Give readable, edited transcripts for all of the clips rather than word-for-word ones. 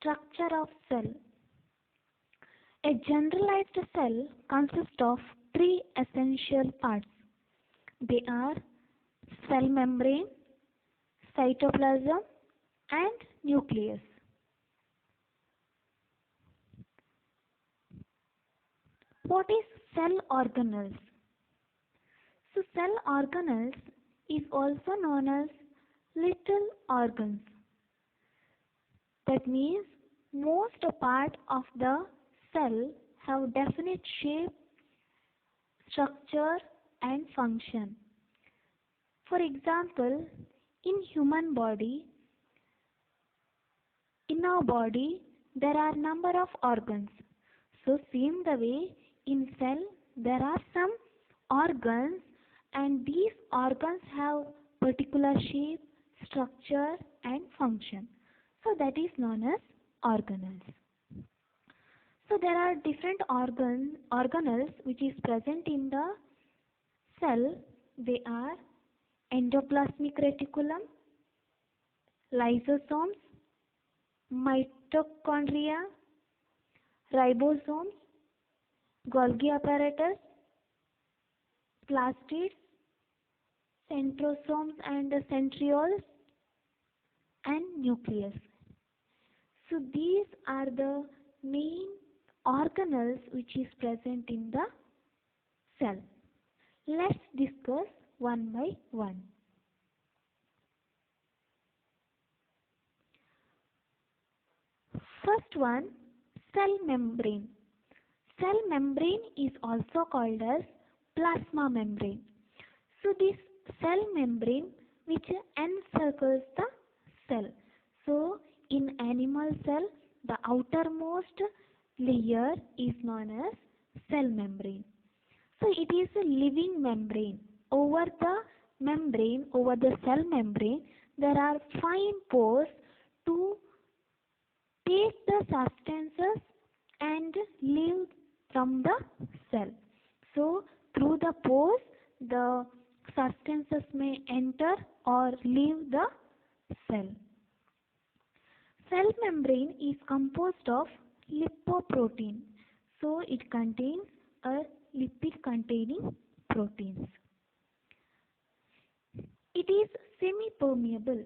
Structure of cell. A generalized cell consists of three essential parts. They are cell membrane, cytoplasm, and nucleus. What is cell organelles? So cell organelles is also known as little organs. That means most part of the cell have definite shape, structure and function. For example, in our body there are number of organs. So same the way in cell there are some organs, and these organs have particular shape, structure and function. So that is known as organelles. So there are different organelles which is present in the cell. They are endoplasmic reticulum, lysosomes, mitochondria, ribosomes, Golgi apparatus, plastids, centrosomes and centrioles, and nucleus. So these are the main organelles which is present in the cell. Let's discuss one by one. First one, cell membrane. Cell membrane is also called as plasma membrane. So this cell membrane which encircles the cell. So in animal cell the outermost layer is known as cell membrane. So it is a living membrane. Over the cell membrane, there are fine pores to take the substances and leave from the cell. So through the pores, the substances may enter or leave the cell. Cell membrane is composed of lipoprotein. So it contains a lipid containing proteins. It is semi-permeable.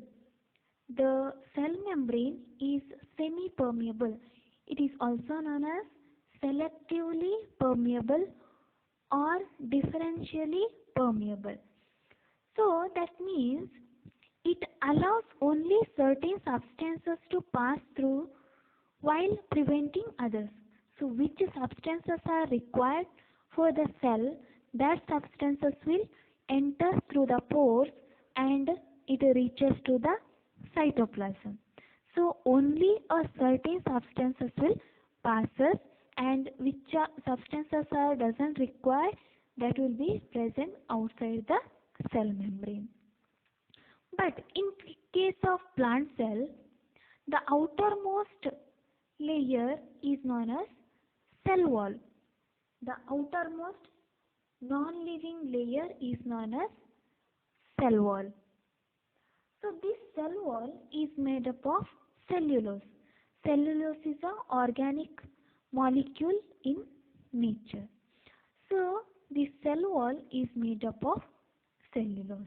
The cell membrane is semi-permeable. It is also known as selectively permeable or differentially permeable. So that means it allows only certain substances to pass through while preventing others. So which substances are required for the cell, that substances will enter through the pores and it reaches to the cytoplasm. So only a certain substances will passes, and which substances are doesn't require, that will be present outside the cell membrane. But in case of plant cell, the outermost layer is known as cell wall. The outermost non-living layer is known as cell wall. So this cell wall is made up of cellulose. Cellulose is an organic molecule in nature. So this cell wall is made up of cellulose.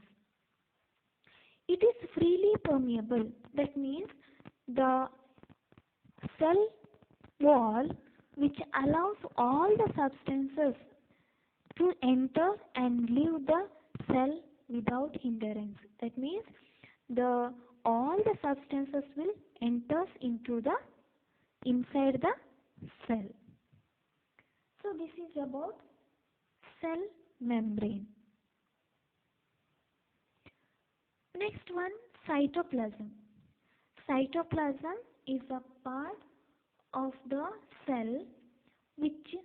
It is freely permeable. That means the cell wall which allows all the substances to enter and leave the cell without hindrance. That means all the substances will enter into the inside the cell. So this is about cell membrane. Next one, cytoplasm. Cytoplasm is a part of the cell which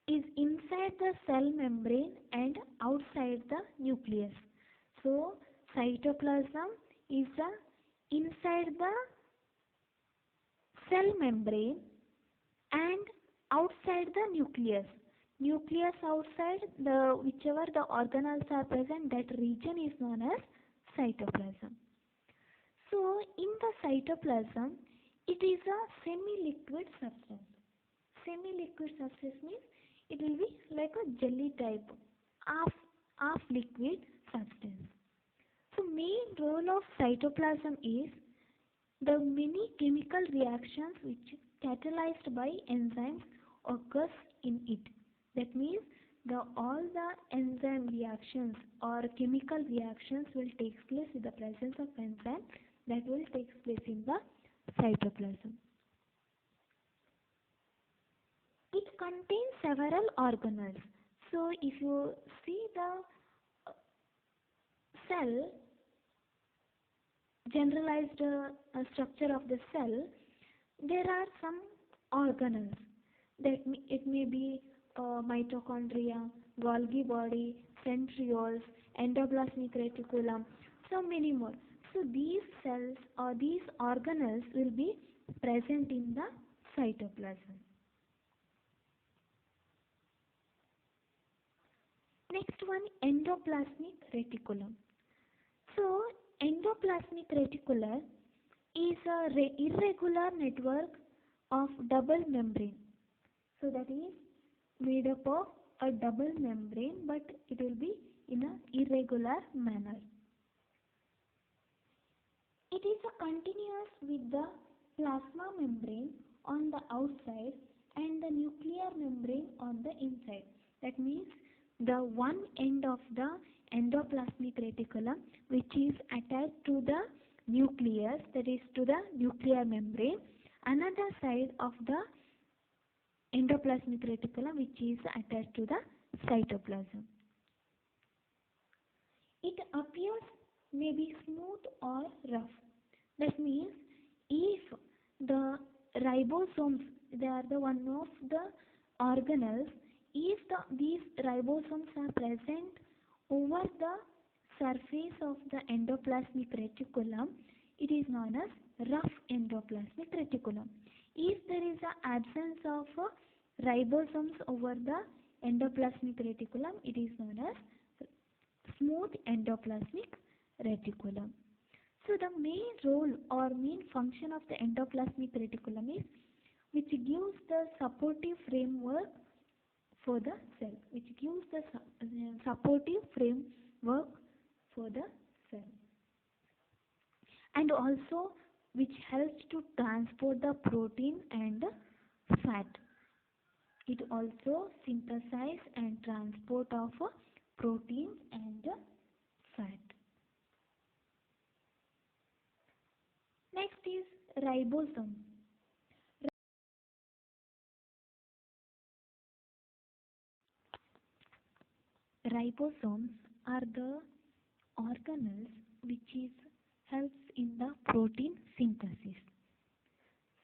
is inside the cell membrane and outside the nucleus. So cytoplasm is inside the cell membrane and outside the nucleus. Nucleus outside, whichever the organelles are present, that region is known as cytoplasm. So in the cytoplasm, It is a semi-liquid substance. Semi-liquid substance means it will be like a jelly type, half, half liquid substance. So main role of cytoplasm is the many chemical reactions which catalyzed by enzymes occurs in it. That means all the enzyme reactions or chemical reactions will take place with the presence of enzyme that will take place in the cytoplasm. It contains several organelles. So if you see the cell, generalized structure of the cell, there are some organelles. It may be mitochondria, Golgi body, centrioles, endoplasmic reticulum, so many more. So these cells or these organelles will be present in the cytoplasm. Next one, endoplasmic reticulum. So endoplasmic reticulum is a irregular network of double membrane. So that is made up of a double membrane, but it will be in an irregular manner. It is a continuous with the plasma membrane on the outside and the nuclear membrane on the inside. That means the one end of the endoplasmic reticulum which is attached to the nucleus, that is to the nuclear membrane, another side of the endoplasmic reticulum which is attached to the cytoplasm. It appears maybe smooth or rough. That means if the ribosomes, they are the one of the organelles, if these ribosomes are present over the surface of the endoplasmic reticulum, it is known as rough endoplasmic reticulum. If there is an absence of ribosomes over the endoplasmic reticulum, it is known as smooth endoplasmic reticulum. So the main role or main function of the endoplasmic reticulum is which gives the supportive framework for the cell, and also which helps to transport the protein and fat. It also synthesize and transport of proteins and fat. Next is ribosome. Ribosomes are the organelles which helps in the protein synthesis.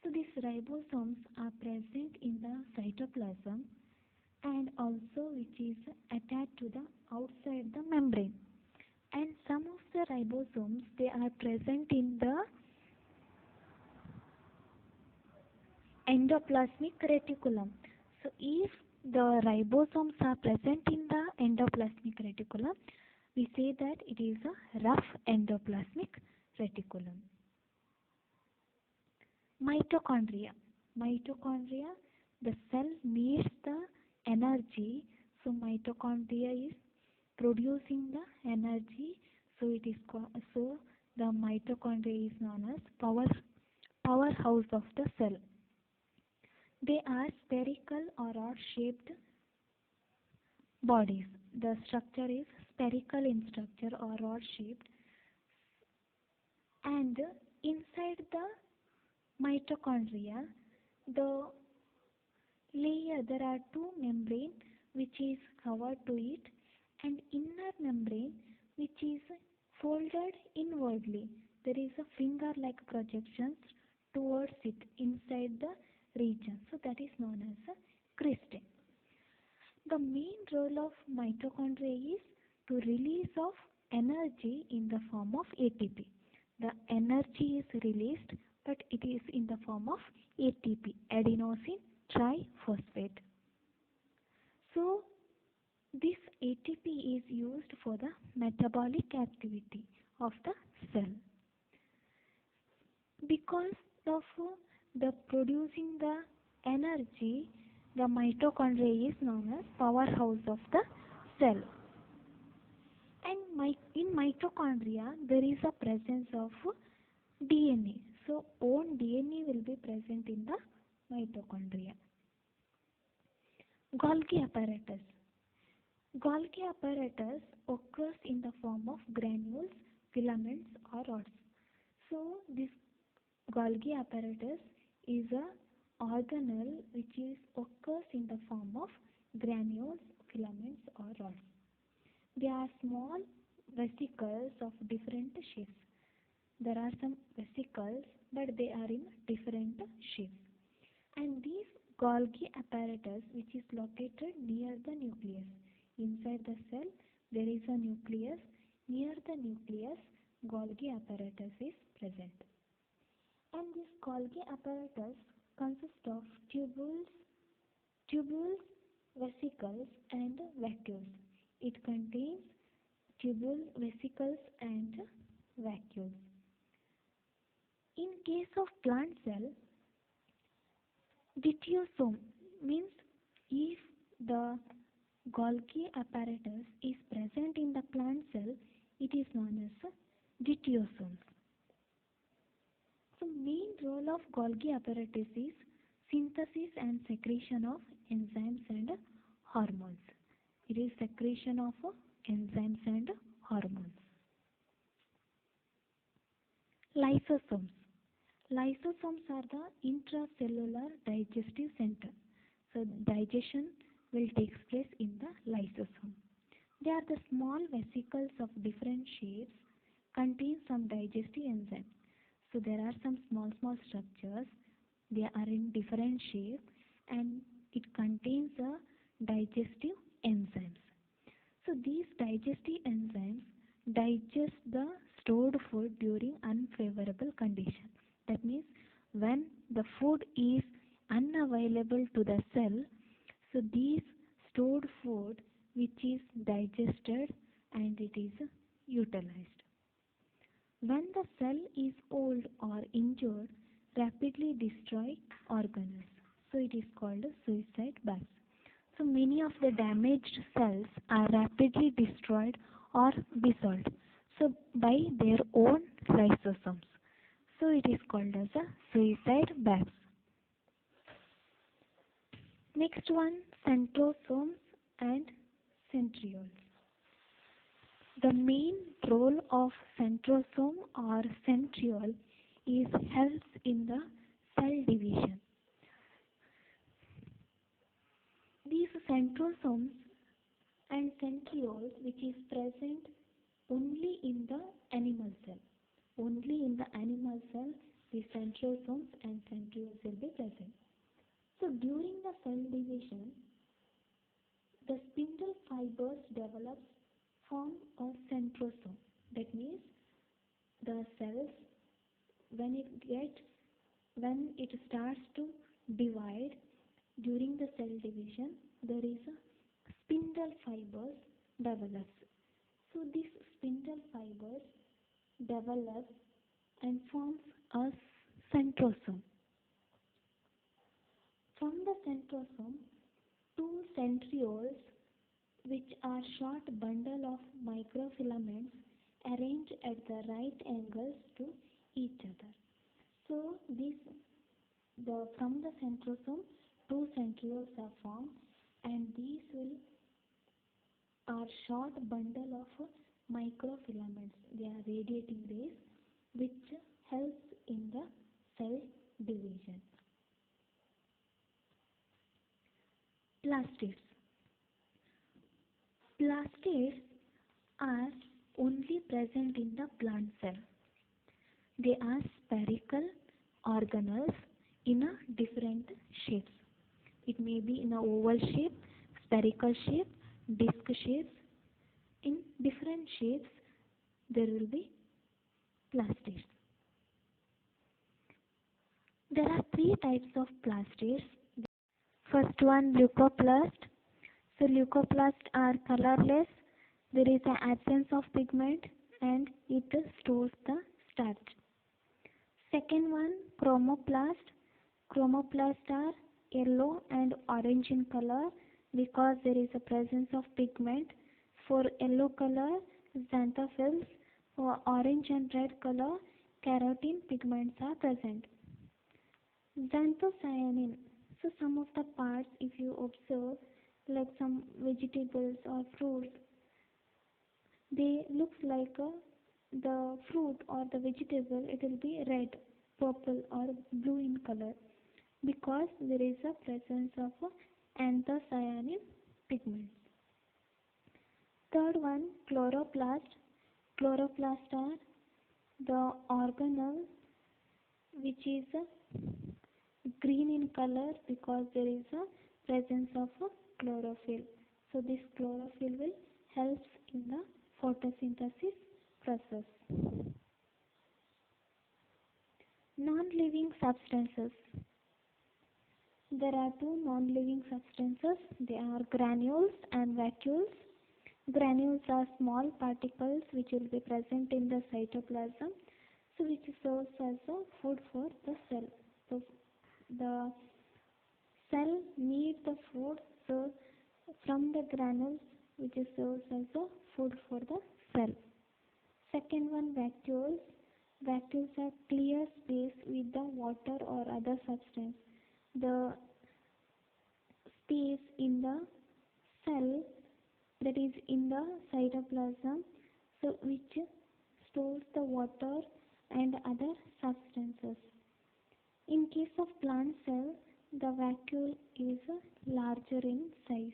So these ribosomes are present in the cytoplasm and also which is attached to the outside the membrane. And some of the ribosomes, they are present in the endoplasmic reticulum. So if the ribosomes are present in the endoplasmic reticulum, we say that it is a rough endoplasmic reticulum. Mitochondria. Mitochondria, the cell needs the energy, so mitochondria is producing the energy, so it is so the mitochondria is known as powerhouse of the cell. They are spherical or rod-shaped bodies. The structure is spherical in structure or rod-shaped, and inside the mitochondria, the layer, there are two membranes which is covered to it, and inner membrane which is folded inwardly. There is a finger-like projections towards it inside the region. So that is known as a cristae. The main role of mitochondria is to release of energy in the form of ATP. The energy is released, but it is in the form of ATP, adenosine triphosphate. So this ATP is used for the metabolic activity of the cell. Because of The producing the energy, the mitochondria is known as powerhouse of the cell. And in mitochondria, there is a presence of DNA. So, own DNA will be present in the mitochondria. Golgi apparatus. Golgi apparatus occurs in the form of granules, filaments, or rods. So, this Golgi apparatus is a organelle which occurs in the form of granules, filaments, or rods. They are small vesicles of different shapes. There are some vesicles, but they are in different shapes. And this Golgi apparatus, which is located near the nucleus. Inside the cell, there is a nucleus. Near the nucleus, Golgi apparatus is present. And this Golgi apparatus consists of tubules, vesicles, and vacuoles. It contains tubule, vesicles, and vacuoles. In case of plant cell, dityosome means if the Golgi apparatus is present in the plant cell, it is known as dityosomes. So, main role of Golgi apparatus is synthesis and secretion of enzymes and hormones. It is secretion of enzymes and hormones. Lysosomes. Lysosomes are the intracellular digestive center. So, digestion will take place in the lysosome. They are the small vesicles of different shapes, contain some digestive enzymes. So, there are some small structures. They are in different shapes and it contains digestive enzymes. So, these digestive enzymes digest the stored food during unfavorable conditions. That means when the food is unavailable to the cell, so these stored food which is digested and it is utilized. When the cell is old or injured, rapidly destroy organelles. So it is called suicide bags. So many of the damaged cells are rapidly destroyed or dissolved. So by their own lysosomes. So it is called as a suicide bags. Next one, centrosomes and centrioles. The main role of centrosome or centriole is helps in the cell division. These centrosomes and centrioles which is present only in the animal cell. Only in the animal cell the centrosomes and centrioles will be present. So during the cell division, the spindle fibers form a centrosome. That means the cells when it starts to divide during the cell division, there is a spindle fibers develops. So these spindle fibers develops and forms a centrosome. From the centrosome, two centrioles which are short bundle of microfilaments arranged at the right angles to each other. So from the centrosome, two centrioles are formed and these are short bundle of microfilaments. They are radiating rays which helps in the cell division. Plastids. Plastids are only present in the plant cell. They are spherical organelles in a different shapes. It may be in a oval shape, spherical shape, disc shapes. In different shapes, there will be plastids. There are three types of plastids. First one, leucoplast. So leucoplasts are colorless. There is an absence of pigment and it stores the starch. Second one, chromoplast. Chromoplasts are yellow and orange in color because there is a presence of pigment. For yellow color, xanthophylls. For orange and red color, carotene pigments are present. Xanthocyanin. So some of the parts, if you observe, like some vegetables or fruits, they looks like the fruit or the vegetable. It will be red, purple, or blue in color because there is a presence of anthocyanin pigments. Third one, chloroplast. Chloroplast are the organelle which is green in color because there is a presence of chlorophyll. So this chlorophyll will helps in the photosynthesis process. Non-living substances. There are two non-living substances. They are granules and vacuoles. Granules are small particles which will be present in the cytoplasm, so which serves as a food for the cell. So the cell needs the food, so from the granules which serves as a food for the cell. Second one, vacuoles. Vacuoles are clear space with the water or other substance. The space in the cell, that is in the cytoplasm, so which stores the water and other substances. In case of plant cell, the vacuole is larger in size.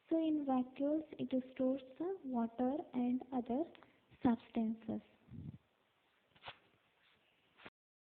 So in vacuoles, it stores the water and other substances.